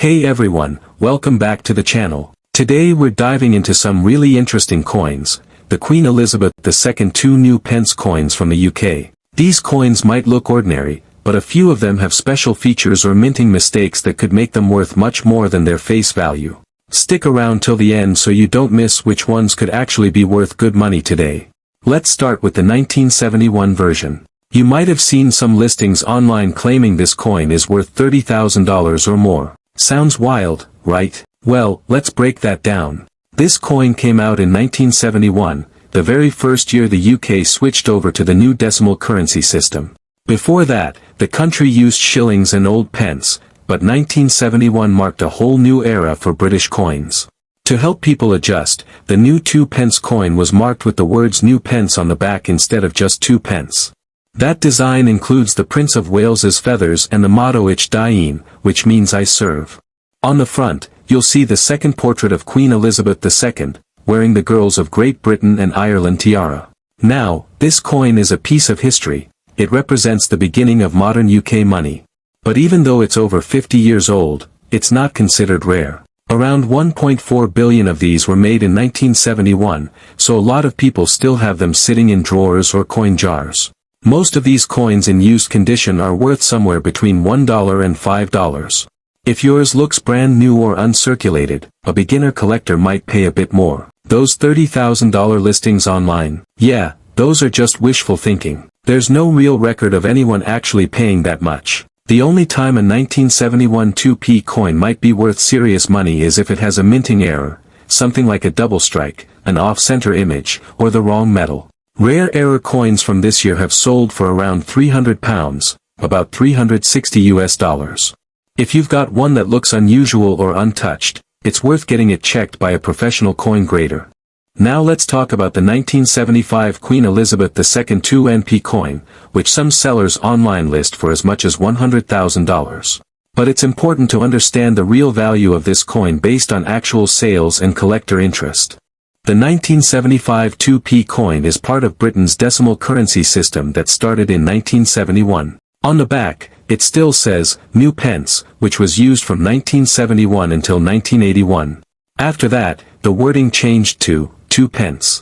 Hey everyone, welcome back to the channel. Today we're diving into some really interesting coins, the Queen Elizabeth II 2 new pence coins from the UK. These coins might look ordinary, but a few of them have special features or minting mistakes that could make them worth much more than their face value. Stick around till the end so you don't miss which ones could actually be worth good money today. Let's start with the 1971 version. You might have seen some listings online claiming this coin is worth $30,000 or more. Sounds wild, right? Well, let's break that down. This coin came out in 1971, the very first year the UK switched over to the new decimal currency system. Before that, the country used shillings and old pence, but 1971 marked a whole new era for British coins. To help people adjust, the new 2 pence coin was marked with the words New Pence on the back instead of just 2 pence. That design includes the Prince of Wales's feathers and the motto Ich dien, which means I serve. On the front, you'll see the second portrait of Queen Elizabeth II, wearing the girls of Great Britain and Ireland tiara. Now, this coin is a piece of history. It represents the beginning of modern UK money. But even though it's over 50 years old, it's not considered rare. Around 1.4 billion of these were made in 1971, so a lot of people still have them sitting in drawers or coin jars. Most of these coins in used condition are worth somewhere between $1 and $5. If yours looks brand new or uncirculated, a beginner collector might pay a bit more. Those $30,000 listings online, yeah, those are just wishful thinking. There's no real record of anyone actually paying that much. The only time a 1971 2p coin might be worth serious money is if it has a minting error, something like a double strike, an off-center image, or the wrong metal. Rare error coins from this year have sold for around £300, about $360. If you've got one that looks unusual or untouched, it's worth getting it checked by a professional coin grader. Now let's talk about the 1975 Queen Elizabeth II 2 NP coin, which some sellers online list for as much as $100,000. But it's important to understand the real value of this coin based on actual sales and collector interest. The 1975 2p coin is part of Britain's decimal currency system that started in 1971. On the back, it still says, New Pence, which was used from 1971 until 1981. After that, the wording changed to, 2 pence.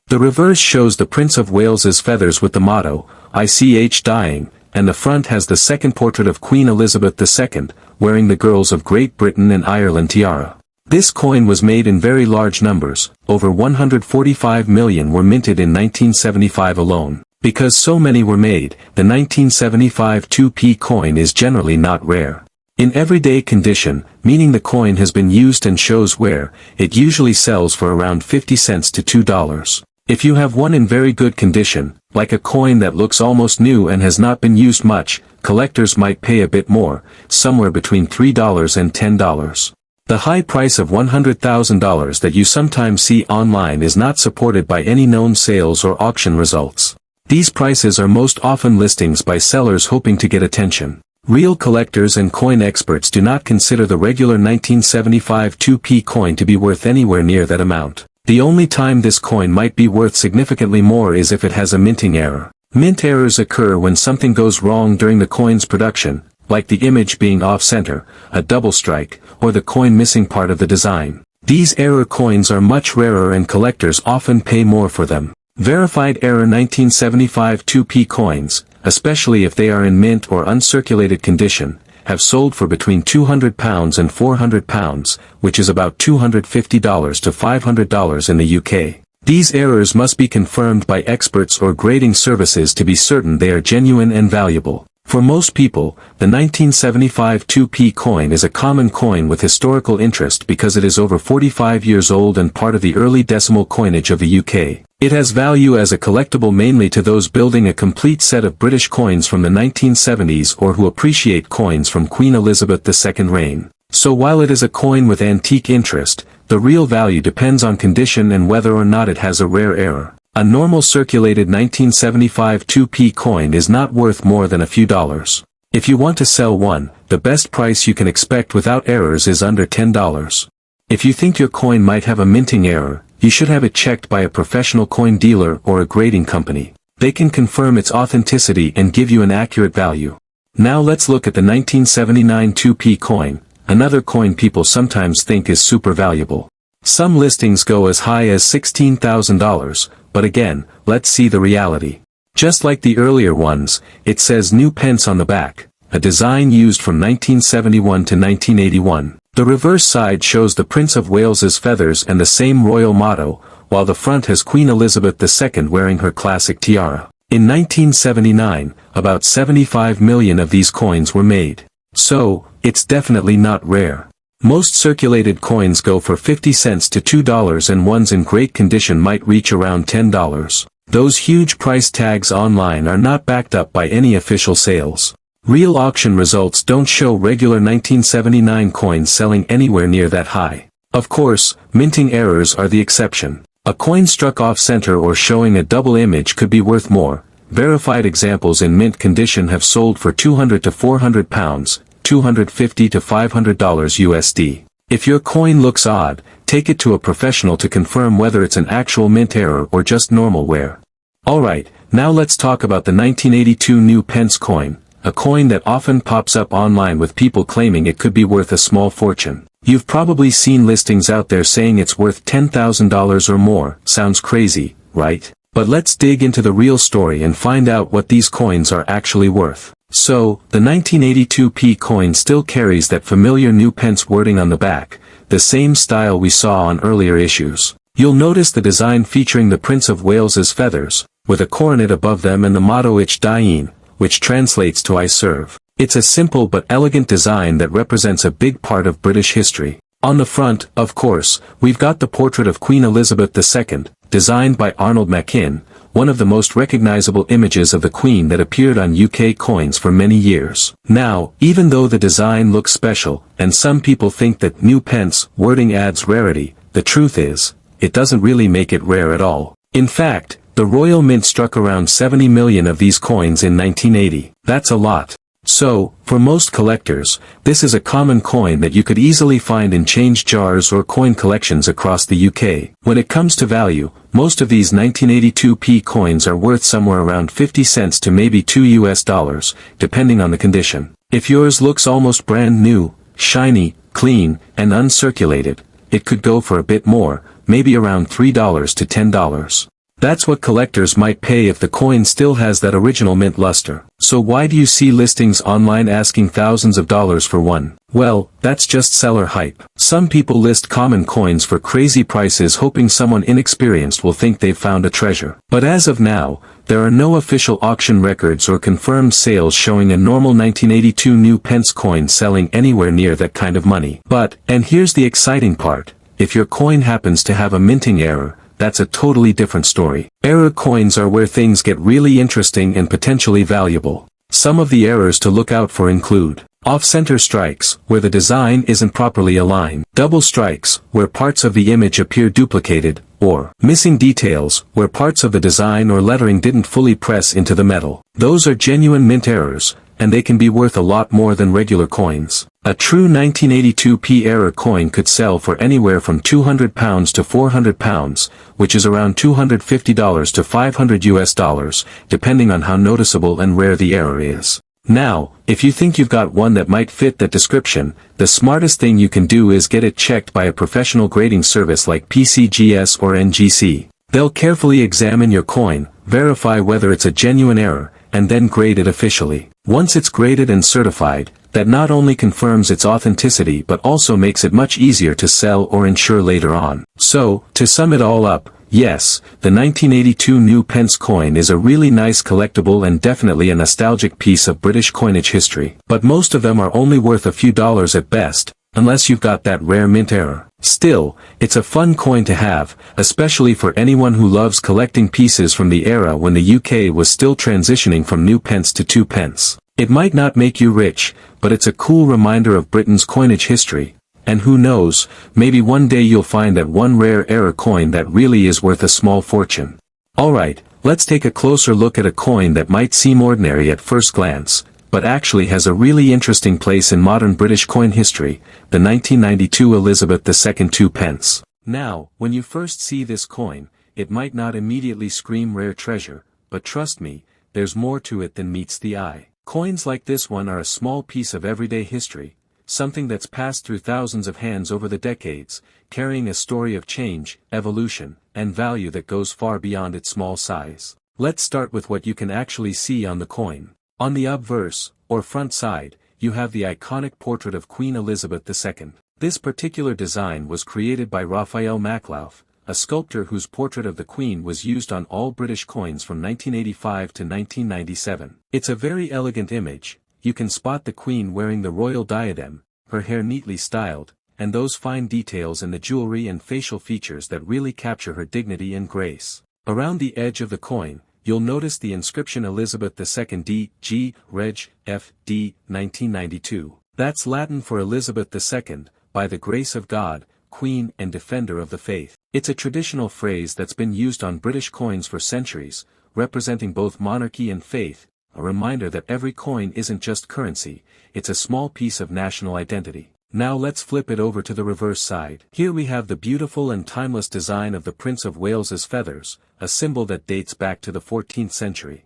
The reverse shows the Prince of Wales's feathers with the motto, Ich dien, and the front has the second portrait of Queen Elizabeth II, wearing the girls of Great Britain and Ireland tiara. This coin was made in very large numbers, over 145 million were minted in 1975 alone. Because so many were made, the 1975 2p coin is generally not rare. In everyday condition, meaning the coin has been used and shows wear, it usually sells for around 50 cents to $2. If you have one in very good condition, like a coin that looks almost new and has not been used much, collectors might pay a bit more, somewhere between $3 and $10. The high price of $100,000 that you sometimes see online is not supported by any known sales or auction results. These prices are most often listings by sellers hoping to get attention. Real collectors and coin experts do not consider the regular 1975 2p coin to be worth anywhere near that amount. The only time this coin might be worth significantly more is if it has a minting error. Mint errors occur when something goes wrong during the coin's production, like the image being off-center, a double strike, or the coin missing part of the design. These error coins are much rarer and collectors often pay more for them. Verified error 1975 2p coins, especially if they are in mint or uncirculated condition, have sold for between £200 and £400, which is about $250 to $500 in the UK. These errors must be confirmed by experts or grading services to be certain they are genuine and valuable. For most people, the 1975 2p coin is a common coin with historical interest because it is over 45 years old and part of the early decimal coinage of the UK. It has value as a collectible mainly to those building a complete set of British coins from the 1970s or who appreciate coins from Queen Elizabeth II's reign. So while it is a coin with antique interest, the real value depends on condition and whether or not it has a rare error. A normal circulated 1975 2p coin is not worth more than a few dollars. If you want to sell one, the best price you can expect without errors is under $10. If you think your coin might have a minting error, you should have it checked by a professional coin dealer or a grading company. They can confirm its authenticity and give you an accurate value. Now let's look at the 1979 2p coin, another coin people sometimes think is super valuable. Some listings go as high as $16,000, but again, let's see the reality. Just like the earlier ones, it says New Pence on the back, a design used from 1971 to 1981. The reverse side shows the Prince of Wales's feathers and the same royal motto, while the front has Queen Elizabeth II wearing her classic tiara. In 1979, about 75 million of these coins were made. So, it's definitely not rare. Most circulated coins go for 50 cents to $2 and ones in great condition might reach around $10. Those huge price tags online are not backed up by any official sales. Real auction results don't show regular 1979 coins selling anywhere near that high. Of course, minting errors are the exception. A coin struck off-center or showing a double image could be worth more. Verified examples in mint condition have sold for £200 to £400, $250 to $500 USD. If your coin looks odd, take it to a professional to confirm whether it's an actual mint error or just normal wear. Alright, now let's talk about the 1982 new Pence coin, a coin that often pops up online with people claiming it could be worth a small fortune. You've probably seen listings out there saying it's worth $10,000 or more. Sounds crazy, right? But let's dig into the real story and find out what these coins are actually worth. So, the 1982p coin still carries that familiar New Pence wording on the back, the same style we saw on earlier issues. You'll notice the design featuring the Prince of Wales's feathers, with a coronet above them and the motto Ich Dien, which translates to I serve. It's a simple but elegant design that represents a big part of British history. On the front, of course, we've got the portrait of Queen Elizabeth II, designed by Arnold Machin, one of the most recognizable images of the Queen that appeared on UK coins for many years. Now, even though the design looks special, and some people think that New Pence wording adds rarity, the truth is, it doesn't really make it rare at all. In fact, the Royal Mint struck around 70 million of these coins in 1980. That's a lot. So, for most collectors, this is a common coin that you could easily find in change jars or coin collections across the UK. When it comes to value, most of these 1982p coins are worth somewhere around 50 cents to maybe $2, depending on the condition. If yours looks almost brand new, shiny, clean, and uncirculated, it could go for a bit more, maybe around $3 to $10. That's what collectors might pay if the coin still has that original mint luster. So why do you see listings online asking thousands of dollars for one? Well, that's just seller hype. Some people list common coins for crazy prices hoping someone inexperienced will think they've found a treasure. But as of now, there are no official auction records or confirmed sales showing a normal 1982 New Pence coin selling anywhere near that kind of money. But, and here's the exciting part, if your coin happens to have a minting error, that's a totally different story. Error coins are where things get really interesting and potentially valuable. Some of the errors to look out for include off-center strikes, where the design isn't properly aligned, double strikes, where parts of the image appear duplicated, or missing details, where parts of the design or lettering didn't fully press into the metal. Those are genuine mint errors, and they can be worth a lot more than regular coins. A true 1982p error coin could sell for anywhere from £200 to £400, which is around $250 to $500 depending on how noticeable and rare the error is. Now, if you think you've got one that might fit that description, the smartest thing you can do is get it checked by a professional grading service like PCGS or NGC. They'll carefully examine your coin, verify whether it's a genuine error, and then grade it officially. Once it's graded and certified, that not only confirms its authenticity but also makes it much easier to sell or insure later on. So, to sum it all up, yes, the 1982 New Pence coin is a really nice collectible and definitely a nostalgic piece of British coinage history. But most of them are only worth a few dollars at best, unless you've got that rare mint error. Still, it's a fun coin to have, especially for anyone who loves collecting pieces from the era when the UK was still transitioning from New Pence to 2 pence. It might not make you rich, but it's a cool reminder of Britain's coinage history, and who knows, maybe one day you'll find that one rare error coin that really is worth a small fortune. Alright, let's take a closer look at a coin that might seem ordinary at first glance, but actually has a really interesting place in modern British coin history, the 1992 Elizabeth II 2 pence. Now, when you first see this coin, it might not immediately scream rare treasure, but trust me, there's more to it than meets the eye. Coins like this one are a small piece of everyday history, something that's passed through thousands of hands over the decades, carrying a story of change, evolution, and value that goes far beyond its small size. Let's start with what you can actually see on the coin. On the obverse, or front side, you have the iconic portrait of Queen Elizabeth II. This particular design was created by Raphael Maklauf, a sculptor whose portrait of the Queen was used on all British coins from 1985 to 1997. It's a very elegant image. You can spot the Queen wearing the royal diadem, her hair neatly styled, and those fine details in the jewelry and facial features that really capture her dignity and grace. Around the edge of the coin, you'll notice the inscription Elizabeth II D.G. Reg. F. D. 1992. That's Latin for Elizabeth II, by the grace of God, Queen and Defender of the Faith. It's a traditional phrase that's been used on British coins for centuries, representing both monarchy and faith, a reminder that every coin isn't just currency, it's a small piece of national identity. Now let's flip it over to the reverse side. Here we have the beautiful and timeless design of the Prince of Wales's feathers, a symbol that dates back to the 14th century.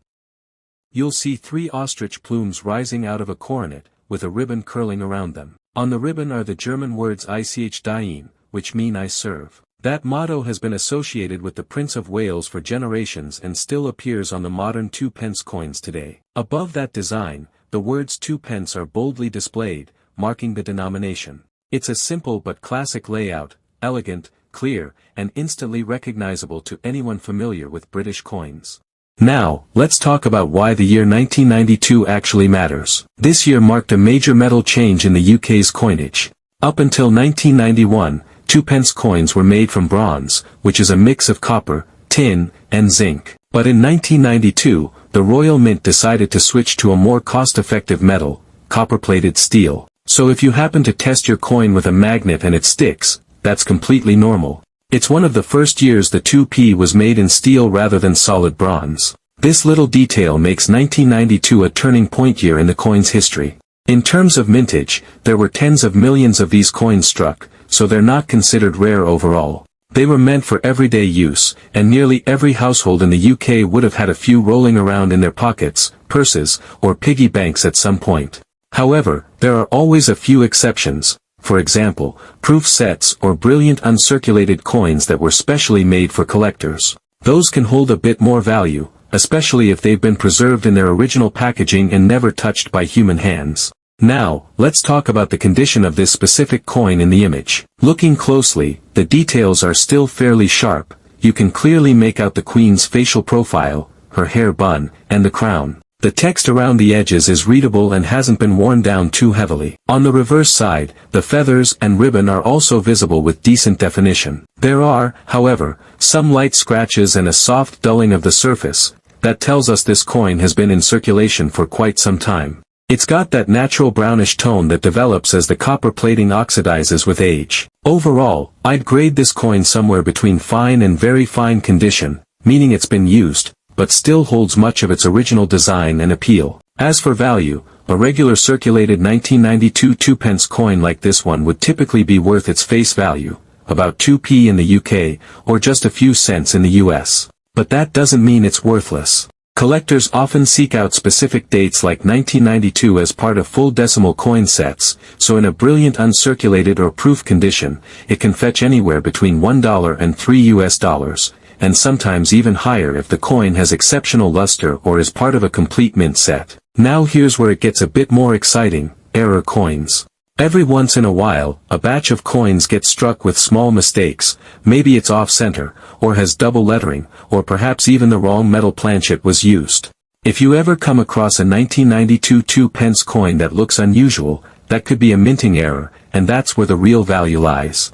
You'll see 3 ostrich plumes rising out of a coronet, with a ribbon curling around them. On the ribbon are the German words Ich diene, which mean I serve. That motto has been associated with the Prince of Wales for generations and still appears on the modern 2-pence coins today. Above that design, the words 2-pence are boldly displayed, marking the denomination. It's a simple but classic layout, elegant, clear, and instantly recognizable to anyone familiar with British coins. Now, let's talk about why the year 1992 actually matters. This year marked a major metal change in the UK's coinage. Up until 1991, 2-pence coins were made from bronze, which is a mix of copper, tin, and zinc. But in 1992, the Royal Mint decided to switch to a more cost-effective metal, copper-plated steel. So if you happen to test your coin with a magnet and it sticks, that's completely normal. It's one of the first years the 2p was made in steel rather than solid bronze. This little detail makes 1992 a turning point year in the coin's history. In terms of mintage, there were tens of millions of these coins struck, so they're not considered rare overall. They were meant for everyday use, and nearly every household in the UK would have had a few rolling around in their pockets, purses, or piggy banks at some point. However, there are always a few exceptions, for example, proof sets or brilliant uncirculated coins that were specially made for collectors. Those can hold a bit more value, especially if they've been preserved in their original packaging and never touched by human hands. Now, let's talk about the condition of this specific coin in the image. Looking closely, the details are still fairly sharp. You can clearly make out the Queen's facial profile, her hair bun, and the crown. The text around the edges is readable and hasn't been worn down too heavily. On the reverse side, the feathers and ribbon are also visible with decent definition. There are, however, some light scratches and a soft dulling of the surface. That tells us this coin has been in circulation for quite some time. It's got that natural brownish tone that develops as the copper plating oxidizes with age. Overall, I'd grade this coin somewhere between fine and very fine condition, meaning it's been used, but still holds much of its original design and appeal. As for value, a regular circulated 1992 2-pence coin like this one would typically be worth its face value, about 2p in the UK, or just a few cents in the US. But that doesn't mean it's worthless. Collectors often seek out specific dates like 1992 as part of full decimal coin sets, so in a brilliant uncirculated or proof condition, it can fetch anywhere between $1 and $3, and sometimes even higher if the coin has exceptional luster or is part of a complete mint set. Now here's where it gets a bit more exciting: error coins. Every once in a while, a batch of coins gets struck with small mistakes. Maybe it's off-center, or has double lettering, or perhaps even the wrong metal planchet was used. If you ever come across a 1992 2-pence coin that looks unusual, that could be a minting error, and that's where the real value lies.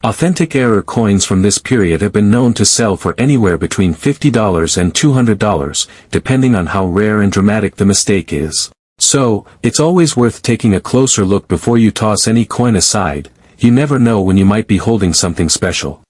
Authentic error coins from this period have been known to sell for anywhere between $50 and $200, depending on how rare and dramatic the mistake is. So, it's always worth taking a closer look before you toss any coin aside. You never know when you might be holding something special.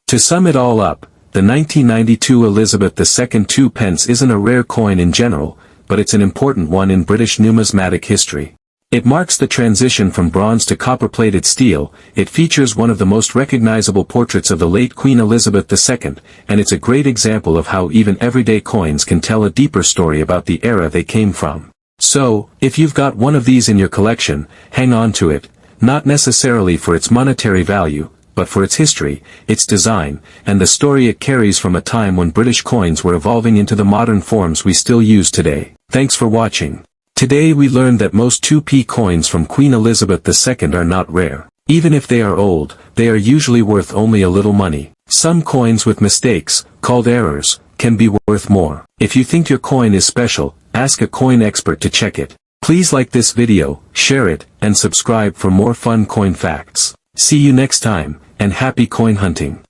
To sum it all up, the 1992 Elizabeth II 2-pence isn't a rare coin in general, but it's an important one in British numismatic history. It marks the transition from bronze to copper-plated steel. It features one of the most recognizable portraits of the late Queen Elizabeth II, and it's a great example of how even everyday coins can tell a deeper story about the era they came from. So, if you've got one of these in your collection, hang on to it, not necessarily for its monetary value, but for its history, its design, and the story it carries from a time when British coins were evolving into the modern forms we still use today. Thanks for watching. Today we learned that most 2p coins from Queen Elizabeth II are not rare. Even if they are old, they are usually worth only a little money. Some coins with mistakes, called errors, can be worth more. If you think your coin is special, ask a coin expert to check it. Please like this video, share it, and subscribe for more fun coin facts. See you next time, and happy coin hunting.